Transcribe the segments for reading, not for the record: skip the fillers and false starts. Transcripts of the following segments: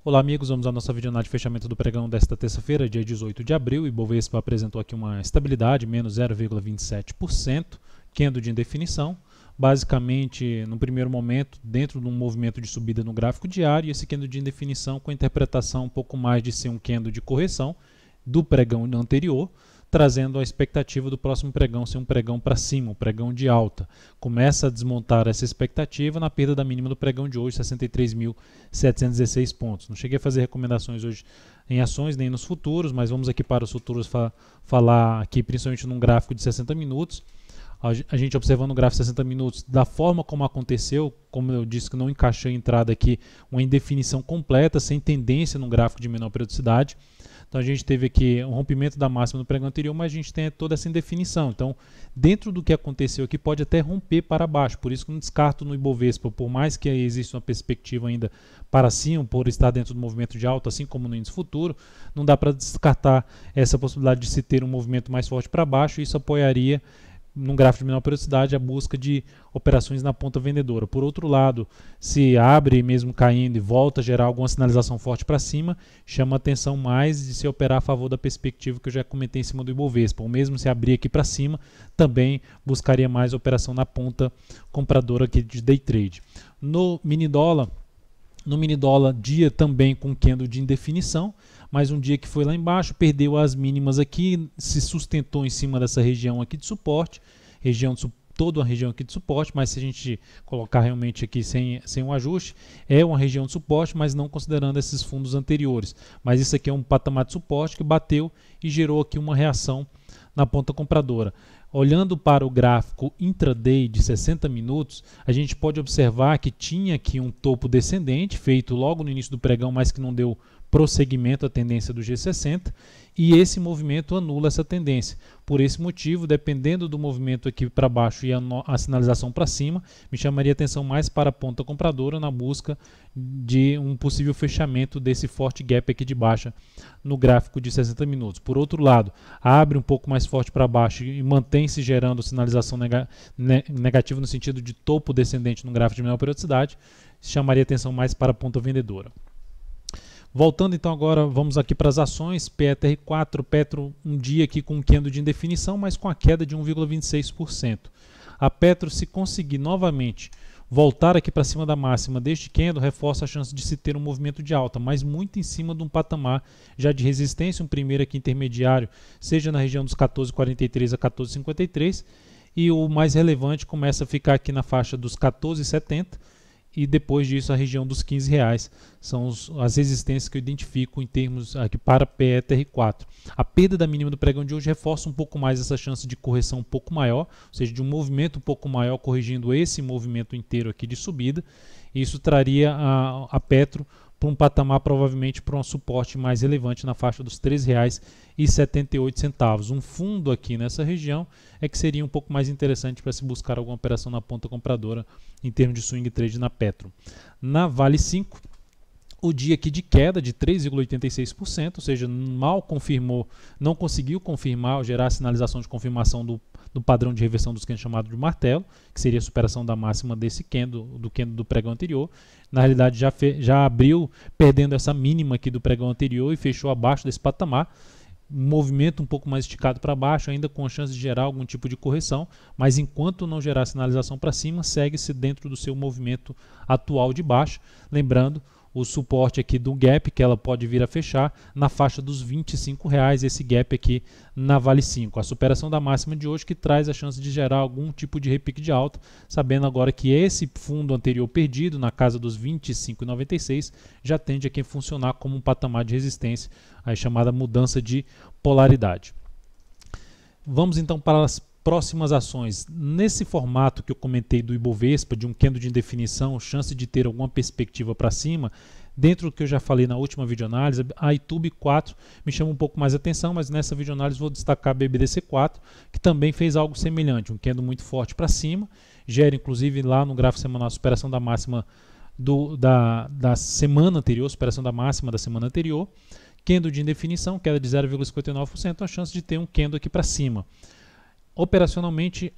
Olá amigos, vamos à nossa videoanálise de fechamento do pregão desta terça-feira, dia 18 de abril. O Ibovespa apresentou aqui uma estabilidade, menos 0,27%, candle de indefinição. Basicamente, no primeiro momento, dentro de um movimento de subida no gráfico diário, e esse candle de indefinição com a interpretação um pouco mais de ser um candle de correção do pregão anterior, trazendo a expectativa do próximo pregão ser um pregão para cima, um pregão de alta. Começa a desmontar essa expectativa na perda da mínima do pregão de hoje, 63.716 pontos. Não cheguei a fazer recomendações hoje em ações nem nos futuros, mas vamos aqui para os futuros falar aqui principalmente num gráfico de 60 minutos. A gente observando o gráfico de 60 minutos, da forma como aconteceu, como eu disse que não encaixei a entrada aqui, uma indefinição completa, sem tendência no gráfico de menor periodicidade. Então a gente teve aqui um rompimento da máxima no pregão anterior, mas a gente tem toda essa indefinição. Então, dentro do que aconteceu aqui, pode até romper para baixo. Por isso que eu não descarto no Ibovespa, por mais que exista uma perspectiva ainda para cima, por estar dentro do movimento de alta, assim como no índice futuro, não dá para descartar essa possibilidade de se ter um movimento mais forte para baixo. Isso apoiaria, num gráfico de menor periodicidade, a busca de operações na ponta vendedora. Por outro lado, se abre mesmo caindo e volta a gerar alguma sinalização forte para cima, chama atenção mais de se operar a favor da perspectiva que eu já comentei em cima do Ibovespa. Ou mesmo se abrir aqui para cima, também buscaria mais operação na ponta compradora aqui de day trade. No mini dólar, dia também com candle de indefinição, mas um dia que foi lá embaixo, perdeu as mínimas aqui, se sustentou em cima dessa região aqui de suporte, toda a região aqui de suporte, mas se a gente colocar realmente aqui sem um ajuste, é uma região de suporte, mas não considerando esses fundos anteriores. Mas isso aqui é um patamar de suporte que bateu e gerou aqui uma reação na ponta compradora. Olhando para o gráfico intraday de 60 minutos, a gente pode observar que tinha aqui um topo descendente, feito logo no início do pregão, mas que não deu prosseguimento à tendência do G60, e esse movimento anula essa tendência. Por esse motivo, dependendo do movimento aqui para baixo e a sinalização para cima, me chamaria atenção mais para a ponta compradora na busca de um possível fechamento desse forte gap aqui de baixa no gráfico de 60 minutos. Por outro lado, abre um pouco mais forte para baixo e mantém-se gerando sinalização negativa no sentido de topo descendente no gráfico de menor periodicidade, chamaria atenção mais para a ponta vendedora. Voltando então agora, vamos aqui para as ações, PETR4, Petro um dia aqui com um candle de indefinição, mas com a queda de 1,26%. A Petro, se conseguir novamente voltar aqui para cima da máxima deste candle, reforça a chance de se ter um movimento de alta, mas muito em cima de um patamar já de resistência, um primeiro aqui intermediário, seja na região dos 14,43 a 14,53, e o mais relevante começa a ficar aqui na faixa dos 14,70, e depois disso a região dos R$15 são as resistências que eu identifico em termos aqui para PETR4. A perda da mínima do pregão de hoje reforça um pouco mais essa chance de correção um pouco maior, ou seja, de um movimento um pouco maior corrigindo esse movimento inteiro aqui de subida. Isso traria a Petro para um patamar provavelmente para um suporte mais relevante na faixa dos R$3,78. Um fundo aqui nessa região é que seria um pouco mais interessante para se buscar alguma operação na ponta compradora em termos de swing trade na Petro. Na Vale 5, o dia aqui de queda de 3,86%, ou seja, mal confirmou, não conseguiu confirmar ou gerar a sinalização de confirmação do padrão de reversão dos candles chamado de martelo, que seria a superação da máxima desse candle, do candle do pregão anterior. Na realidade já abriu perdendo essa mínima aqui do pregão anterior e fechou abaixo desse patamar. Um movimento um pouco mais esticado para baixo, ainda com a chance de gerar algum tipo de correção, mas enquanto não gerar sinalização para cima, segue-se dentro do seu movimento atual de baixo. Lembrando, o suporte aqui do gap, que ela pode vir a fechar na faixa dos R$25, esse gap aqui na Vale 5. A superação da máxima de hoje que traz a chance de gerar algum tipo de repique de alta, sabendo agora que esse fundo anterior perdido, na casa dos R$25,96, já tende aqui a funcionar como um patamar de resistência, a chamada mudança de polaridade. Vamos então para as próximas ações. Nesse formato que eu comentei do Ibovespa, de um candle de indefinição, chance de ter alguma perspectiva para cima, dentro do que eu já falei na última videoanálise, a Itube 4 me chama um pouco mais atenção, mas nessa videoanálise vou destacar a BBDC4, que também fez algo semelhante, um candle muito forte para cima, gera inclusive lá no gráfico semanal a superação da máxima da semana anterior, superação da máxima da semana anterior, candle de indefinição, queda de 0,59%, a chance de ter um candle aqui para cima. Operacionalmente,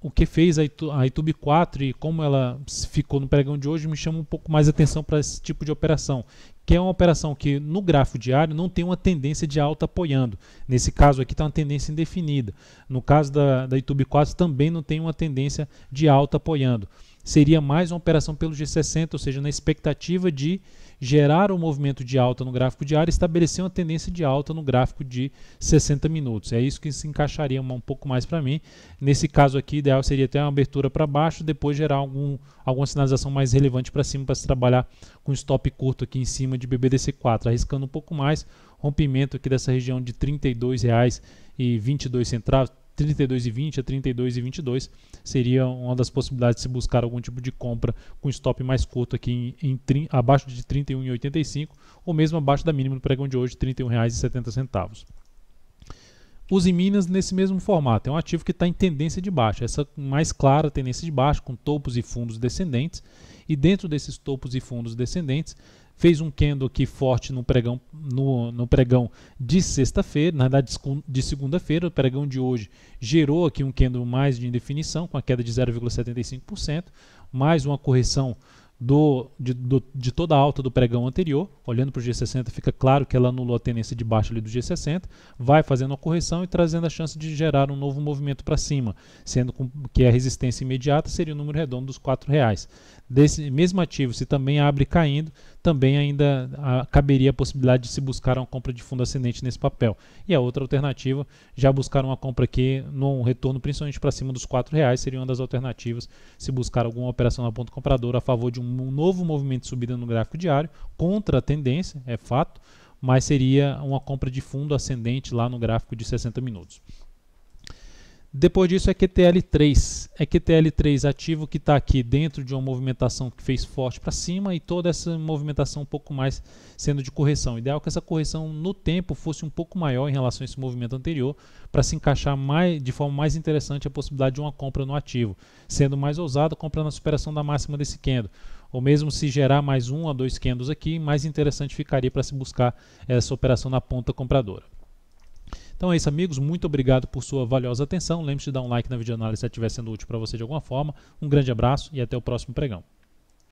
o que fez a YouTube 4 e como ela ficou no pregão de hoje me chama um pouco mais atenção para esse tipo de operação, que é uma operação que no gráfico diário não tem uma tendência de alta apoiando. Nesse caso aqui está uma tendência indefinida. No caso da YouTube 4 também não tem uma tendência de alta apoiando. Seria mais uma operação pelo G60, ou seja, na expectativa de gerar um movimento de alta no gráfico diário e estabelecer uma tendência de alta no gráfico de 60 minutos. É isso que se encaixaria um pouco mais para mim. Nesse caso aqui, o ideal seria ter uma abertura para baixo, depois gerar alguma sinalização mais relevante para cima para se trabalhar com stop curto aqui em cima de BBDC4, arriscando um pouco mais, rompimento aqui dessa região de R$ 32,22, 32,20 a 32,22 seria uma das possibilidades de se buscar algum tipo de compra com stop mais curto aqui abaixo de R$ 31,85 ou mesmo abaixo da mínima do pregão de hoje, R$ 31,70. Use Minas nesse mesmo formato, é um ativo que está em tendência de baixa, essa mais clara tendência de baixa com topos e fundos descendentes, e dentro desses topos e fundos descendentes fez um candle aqui forte no pregão de sexta-feira, na verdade de segunda-feira. O pregão de hoje gerou aqui um candle mais de indefinição, com a queda de 0,75%, mais uma correção de toda a alta do pregão anterior. Olhando para o G60 fica claro que ela anulou a tendência de baixa ali do G60, vai fazendo uma correção e trazendo a chance de gerar um novo movimento para cima, sendo que a resistência imediata seria o número redondo dos R$4. Desse mesmo ativo, se também abre caindo, também ainda caberia a possibilidade de se buscar uma compra de fundo ascendente nesse papel. E a outra alternativa, já buscar uma compra aqui num retorno principalmente para cima dos R$4, seria uma das alternativas se buscar alguma operação na ponta compradora a favor de um novo movimento de subida no gráfico diário, contra a tendência, é fato, mas seria uma compra de fundo ascendente lá no gráfico de 60 minutos. Depois disso é QTL3. É QTL3 ativo que está aqui dentro de uma movimentação que fez forte para cima e toda essa movimentação um pouco mais sendo de correção. O ideal é que essa correção no tempo fosse um pouco maior em relação a esse movimento anterior para se encaixar de forma mais interessante a possibilidade de uma compra no ativo. Sendo mais ousado, compra na superação da máxima desse candle. Ou mesmo se gerar mais 1 a 2 candles aqui, mais interessante ficaria para se buscar essa operação na ponta compradora. Então é isso, amigos, muito obrigado por sua valiosa atenção. Lembre-se de dar um like na videoanálise se estiver sendo útil para você de alguma forma. Um grande abraço e até o próximo pregão.